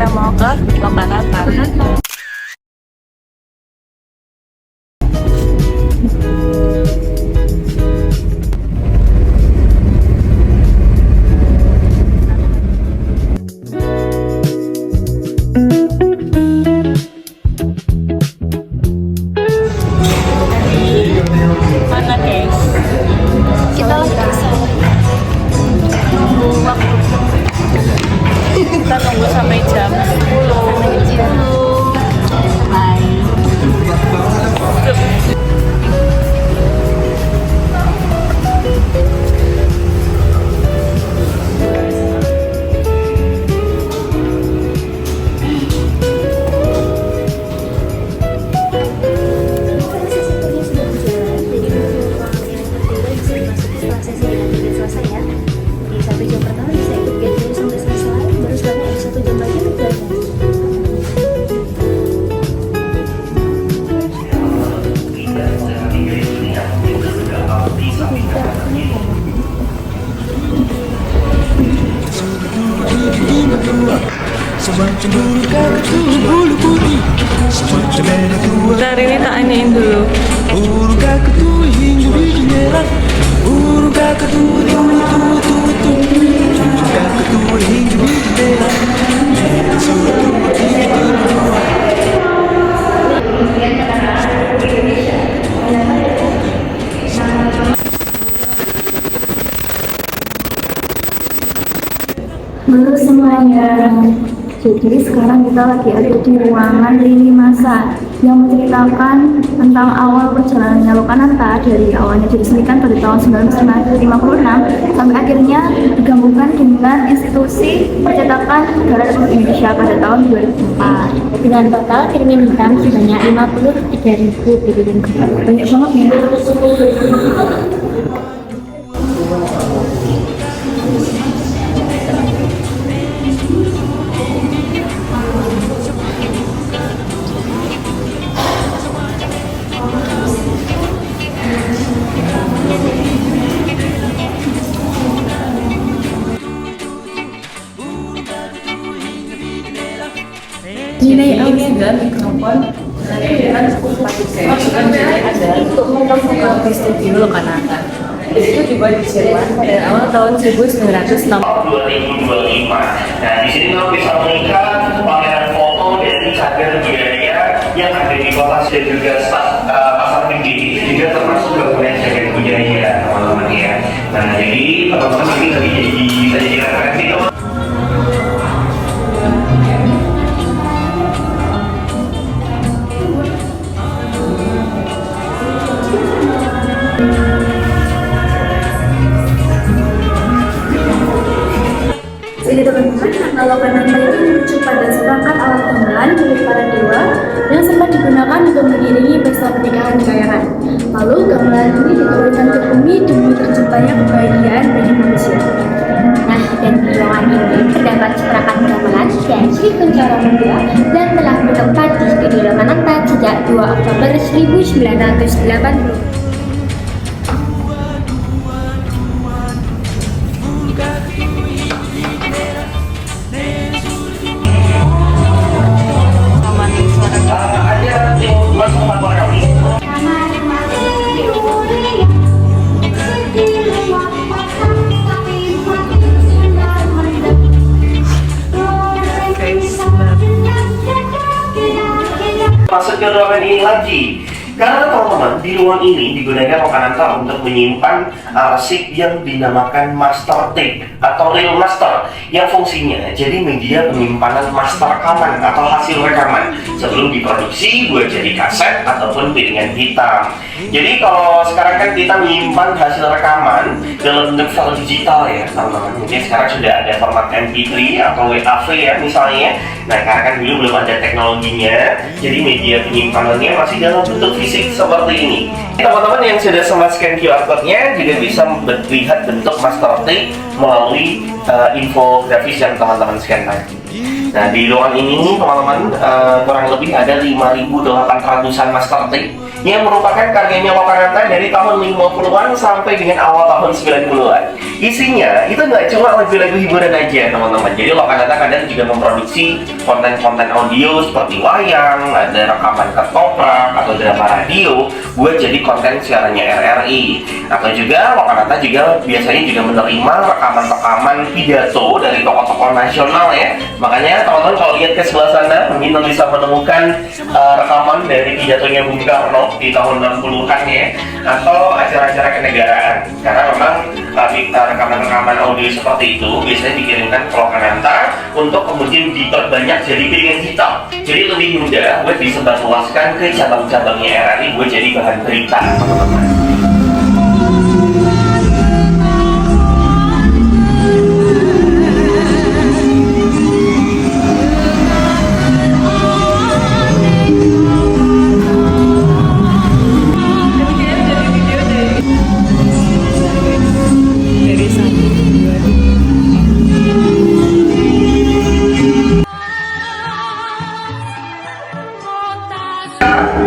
kita mau ke Lokananta. Mana guys? Kita lagi nunggu waktu. Kita tunggu sampai jam 10. Bye. Bentar, ini tak anyain dulu. Halo semuanya, jadi sekarang kita lagi ada di ruangan lini masa yang menceritakan tentang awal perjalanannya Lokananta dari awalnya diresmikan pada tahun 1956 sampai akhirnya digabungkan dengan institusi percetakan negara Republik Indonesia pada tahun 2004 dengan total kiriman hitam sebanyak 53.000 piring. Banyak banget nih. Nilai audio dan mikrofon dengan ada untuk mempermudah di studio Lokananta. Itu juga disewa pada awal tahun 1965. Nah, di sini kita bisa melihat pameran foto dari cagar budaya yang ada di kota dan juga pasar gede juga termasuk gabungan cagar budaya, teman-teman ya. Nah, jadi teman-teman ini tadi bisa jadi referensi teman. Jadi teman-teman, nama Lokananta itu merujuk pada seperangkat alat gamelan milik para dewa yang sempat digunakan untuk mengiringi pesta pernikahan kayangan. Lalu gamelan ini diturunkan ke bumi demi terciptanya kebahagiaan bagi manusia. Nah, dan di ruangan ini terdapat seperangkat gamelan dan Sri Kuncoro Mendua dan telah bertempat di studio Lokananta sejak 2 Oktober 1980. Masuk ke ruangan ini lagi karena teman-teman di ruang ini digunakan Lokananta untuk menyimpan arsip yang dinamakan master tape atau real master yang fungsinya jadi media penyimpanan master rekaman atau hasil rekaman sebelum diproduksi buat jadi kaset ataupun piringan hitam. Jadi kalau sekarang kan kita menyimpan hasil rekaman dalam bentuk file digital ya teman-teman. Mungkin sekarang sudah ada format MP3 atau WAV ya misalnya. Nah karena kan dulu belum ada teknologinya, jadi media penyimpanannya masih dalam bentuk fisik seperti ini. Teman-teman yang sudah sempat scan QR code-nya juga bisa melihat bentuk master tape melalui infografis yang teman-teman scan tadi. Nah, di ruangan ini teman-teman kurang lebih ada 5.800-an master tape yang merupakan karyanya Lokananta dari tahun 50-an sampai dengan awal tahun 90-an. Isinya itu nggak cuma lagu-lagu hiburan aja teman-teman. Jadi Lokananta kadang juga memproduksi konten-konten audio seperti wayang, ada rekaman ketoprak atau drama radio buat jadi konten siarannya RRI. Atau juga Lokananta juga biasanya juga menerima rekaman-rekaman pidato dari tokoh-tokoh nasional ya. Makanya teman-teman kalau lihat ke sebelah sana mungkin bisa menemukan rekaman dari pidatonya Bung Karno di tahun 60-an ya, atau acara-acara kenegaraan. Karena memang rekaman-rekaman audio seperti itu biasanya dikirimkan ke Lokananta untuk kemudian diperbanyak jadi piringan hitam. Jadi lebih mudah buat disebarluaskan ke cabang-cabangnya RRI buat jadi bahan berita teman-teman.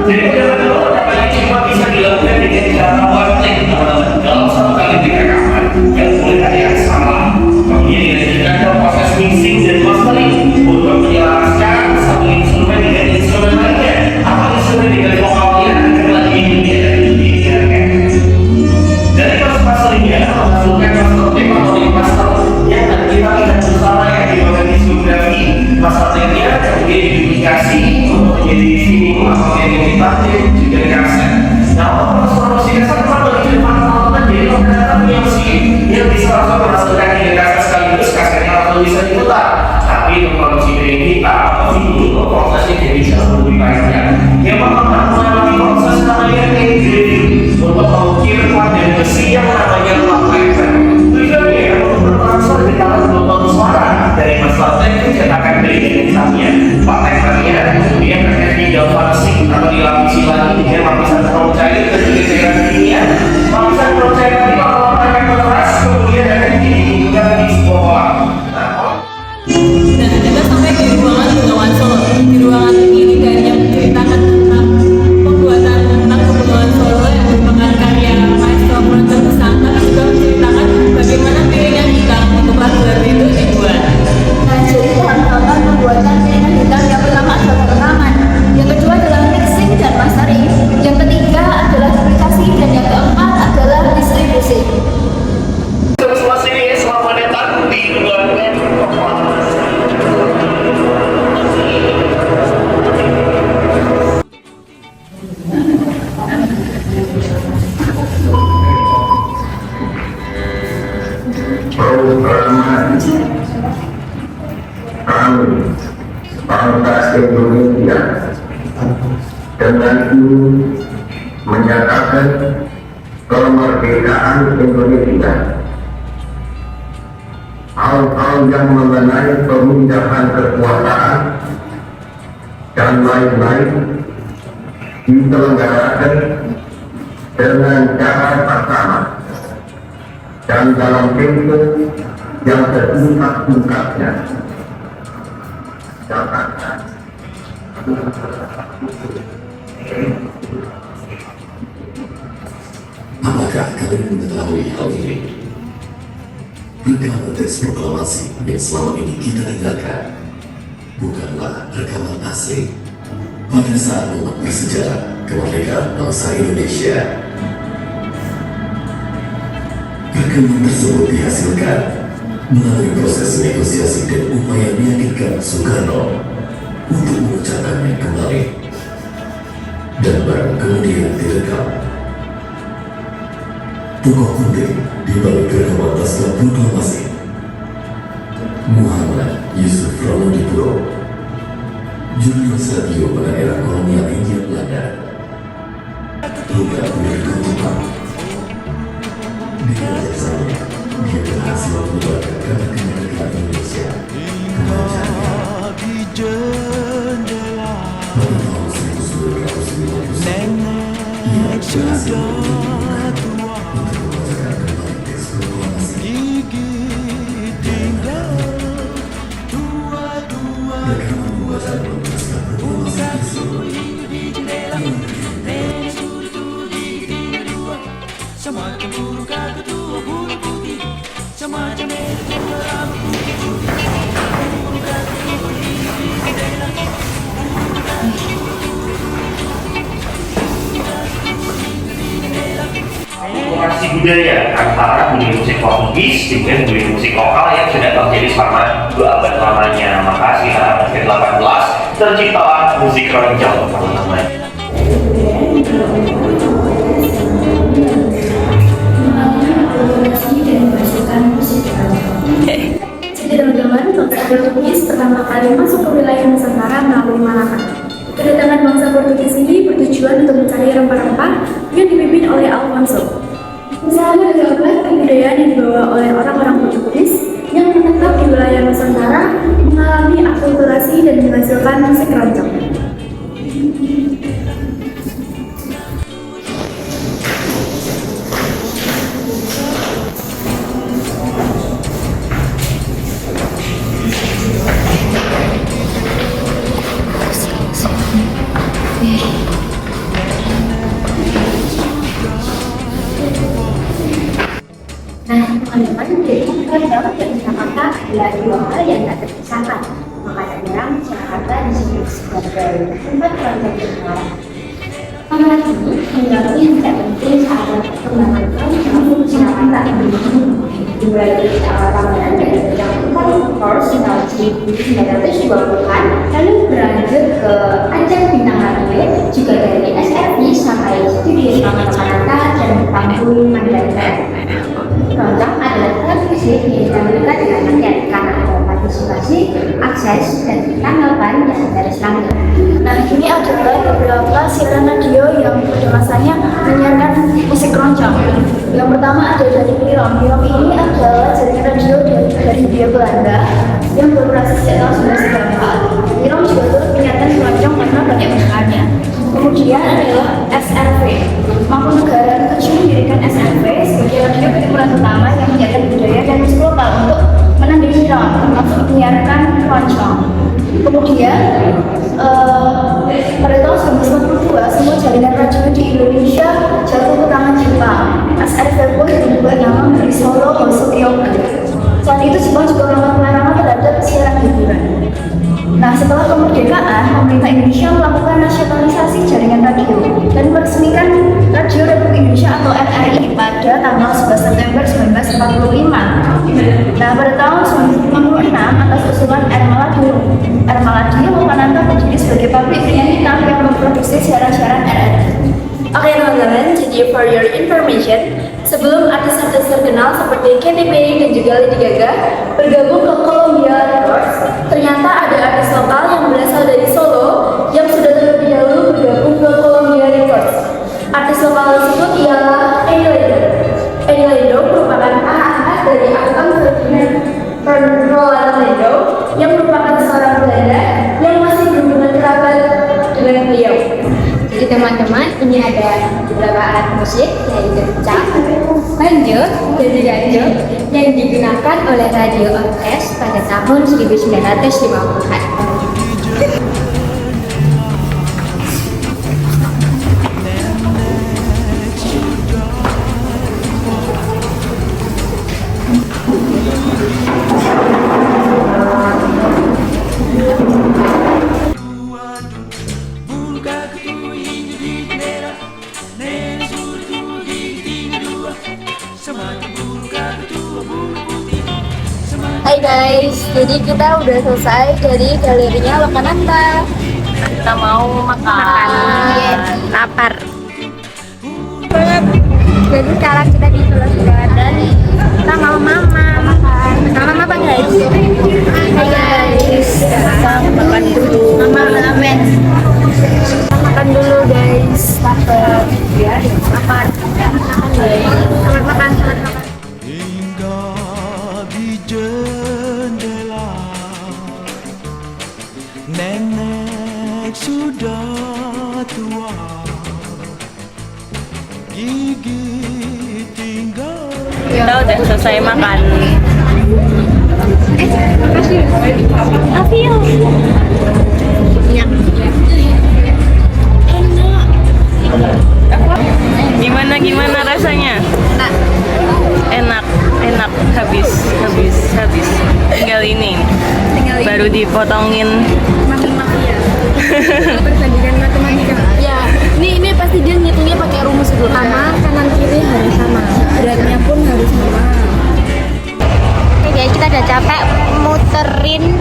Jadi dulu namanya cuma bisa dilakukan dengan cara one take teman-teman. Dalam satu kali rekaman yang boleh ada yang salah, kemudian dilanjutkan ke proses mixing dan mastering untuk menyelaraskan satu instrumen dengan instrumen lainnya atau instrumen dengan vokalnya agar lagi dunia dan didengarkan. Dari proses masteringnya menghasilkan master tape atau master yang akan kita lihat bersama yang dibawakan diskografi. Master tape-nya kemudian diduplikasi untuk menjadi video atau juga kaset. Nah, untuk proses kaset memang lebih cepat teman-teman. Jadi Lokananta punya mesin yang bisa langsung menghasilkan 3 kaset sekaligus, kasetnya langsung bisa diputar. Tapi untuk produksi piring kita atau video, prosesnya jadi jauh lebih baiknya. Yang pertama melewati proses namanya engraving untuk mengukir dan besi yang namanya plaque. Tujuannya untuk bertransfer di dalam gelombang suara dari master tape ke cetakan piring hitamnya. Plaque-nya kemudian akan digalvanisi atau dilapisi lagi dengan lapisan terlalu cair dan juga cairan kimia. Lapisan terlalu cair tadi kalau akan keras kemudian akan didinginkan di sebuah kolam. Dan kita sampai di ruangan Bengawan Solo. Di ruangan ini tidak hanya menceritakan tentang pembuatan tentang Bengawan Solo yang merupakan karya maestro Bronto Besang, tapi juga menceritakan bagaimana piringan hitam untuk lagu-lagu itu dibuat. Nah, jadi tahap-tahap pembuatan piringan hitam yang pertama adalah rekaman, yang kedua adalah mixing dan mastering, yang ketiga adalah duplikasi, dan yang keempat adalah distribusi. Semua sini selamat datang di ruangan Program kami Bangsa Indonesia dengan ini menyatakan kemerdekaan Indonesia. Hal-hal yang mengenai pemindahan kekuasaan dan lain-lain diselenggarakan dengan cara bersama dan dalam tempo yang setingkat-tingkatnya. Jakarta. Apakah kalian mengetahui hal ini? Rekaman teks proklamasi yang selama ini kita dengarkan bukanlah rekaman asli pada saat momen bersejarah kemerdekaan bangsa Indonesia. Rekaman tersebut dihasilkan melalui proses negosiasi dan upaya meyakinkan Soekarno untuk mengucapkannya kembali, dan baru kemudian direkam. Tokoh penting di balik rekaman pasca proklamasi Muhammad Yusuf Ramondipuro, jurnalis radio pada era kolonial Hindia Belanda, Robert Willy Kutupan. Dengan jasanya, dia berhasil membuat rekaman kemerdekaan Indonesia kembali. Pada tahun 1959, ia berhasil untuk membacakan kembali teks proklamasi. budaya antara budaya musik Portugis dengan budaya musik lokal yang sudah terjadi selama 2 abad lamanya. Maka sekitar abad ke-18 terciptalah musik keroncong teman-teman. Jadi teman-teman, bangsa Portugis pertama kali masuk ke wilayah Nusantara melalui Malaka. Kedatangan bangsa Portugis ini bertujuan untuk mencari rempah-rempah yang dipimpin oleh Alfonso. Usaha menggabungkan kebudayaan yang dibawa oleh orang-orang Portugis yang menetap di wilayah Nusantara mengalami akulturasi dan menghasilkan musik keroncong. Nah, teman-teman, jadi keroncong dan Jakarta adalah dua hal yang tak terpisahkan. Makanya orang Jakarta disebut sebagai tempat keroncong terkenal. Pameran ini menjadi yang tidak penting saat perkembangan keroncong di Jakarta. Dimulai dari awal pameran dari Jakarta Course tahun 1920-an, lalu berlanjut ke ajang bintang radio, juga dari SRV sampai studio Jakarta dan Panggung Mandalika. Keroncong adalah alat musik yang dekat dengan rakyat karena ada partisipasi, akses, dan tanggapan yang garis langit. Nah, ini adalah beberapa siaran radio yang pada masanya menyiarkan musik keroncong. Yang pertama ada dari Pirom. Pirom ini adalah jaringan radio dari Hindia Belanda yang beroperasi sejak tahun 1994. Pirom juga turut menyiarkan keroncong karena banyak penggemarnya. Kemudian adalah SRV. Mangkunegara kecil mendirikan SRV sebagai radio perkumpulan utama yang menyiarkan budaya dan musik lokal untuk menandingi Pirom, termasuk menyiarkan keroncong. Kemudian pada tahun 1992 semua jaringan radio di Indonesia jatuh ke tangan Jepang. SRV pun diubah nama menjadi Solo Hosokyoko. Saat itu Jepang juga melakukan pelarangan terhadap siaran hiburan. Nah, setelah kemerdekaan, pemerintah Indonesia melakukan nasionalisasi jaringan radio dan meresmikan Radio Republik Indonesia atau RRI pada tanggal 11 September 1945. Nah, pada tahun 1956 atas usulan R. Maladi, Lokananta berdiri sebagai pabrik penyanyi yang memproduksi siaran-siaran RRI. Oke teman-teman, jadi for your information, sebelum artis-artis terkenal seperti Katy Perry dan juga Lady Gaga bergabung ke Columbia Records, ternyata ada artis lokal yang berasal dari Solo yang sudah terlebih dahulu bergabung ke Columbia Records. Artis lokal tersebut ialah Eddie Lendo. Eddie Lendo merupakan anak dari Akang Ferdinand Lendo yang merupakan seorang Belanda yang masih berhubungan kerabat dengan beliau. Jadi teman-teman, ini ada beberapa alat musik yaitu cap, banjo, dan ganjo yang digunakan oleh Radio Orkes pada tahun 1950-an. Hai guys, jadi kita udah selesai dari galerinya Lokananta. Kita mau makan. Lapar banget. Jadi sekarang kita di Solo dan kita mau makan. Mama apa guys? Hai guys, Kita makan dulu. mama ramen. Kita makan dulu guys. Lapar. Ya, lapar. Selamat makan, selamat makan. Hingga di jendela nenek sudah tua, gigi tinggal. Kita udah selesai makan. Apio. Gimana rasanya? Enak, habis. Tinggal ini. Baru dipotongin. Perbandingan matematika. Ya, ini pasti dia ngitungnya pakai rumus dulu. Sama kanan kiri harus sama. Berat Oke guys, kita udah capek muterin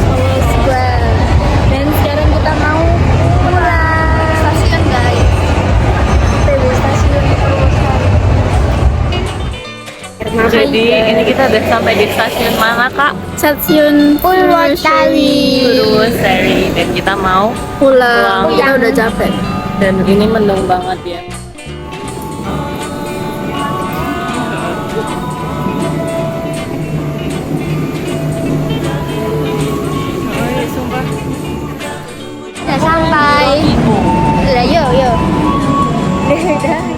Solo Square. Dan sekarang kita mau pulang stasiun guys. PW stasiun Purwosari. Jadi ini kita udah sampai di stasiun mana kak? Stasiun Purwosari. Purwosari. Dan kita mau pulang. Pulang. Kita udah capek. dan ini mendung banget ya. Udah sampai. Lah yuk. Udah.